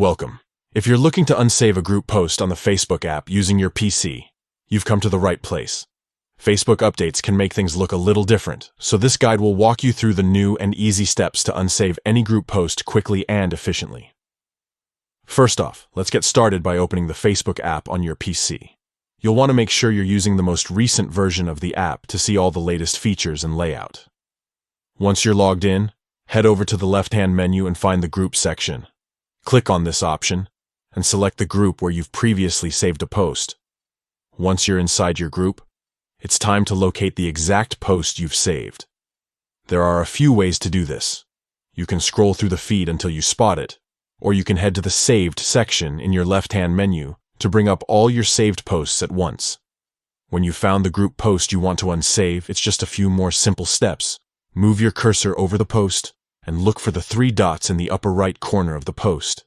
Welcome. If you're looking to unsave a group post on the Facebook app using your PC, you've come to the right place. Facebook updates can make things look a little different, so this guide will walk you through the new and easy steps to unsave any group post quickly and efficiently. First off, let's get started by opening the Facebook app on your PC. You'll want to make sure you're using the most recent version of the app to see all the latest features and layout. Once you're logged in, head over to the left-hand menu and find the Group section. Click on this option and select the group where you've previously saved a post. Once you're inside your group, it's time to locate the exact post you've saved. There are a few ways to do this. You can scroll through the feed until you spot it, or you can head to the Saved section in your left-hand menu to bring up all your saved posts at once. When you've found the group post you want to unsave, it's just a few more simple steps. Move your cursor over the post and look for the 3 dots in the upper right corner of the post.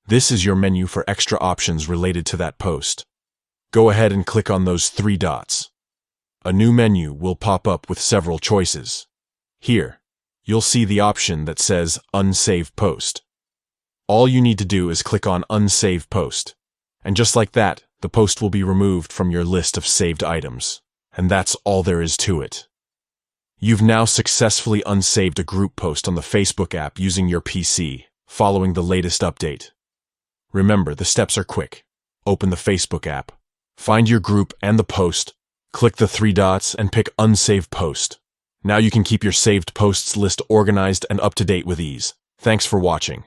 This is your menu for extra options related to that post. Go ahead and click on those 3 dots. A new menu will pop up with several choices. Here, you'll see the option that says Unsave Post. All you need to do is click on Unsave Post. And just like that, the post will be removed from your list of saved items. And that's all there is to it. You've now successfully unsaved a group post on the Facebook app using your PC, following the latest update. Remember, the steps are quick. Open the Facebook app, find your group and the post, click the 3 dots and pick Unsave Post. Now you can keep your saved posts list organized and up to date with ease. Thanks for watching.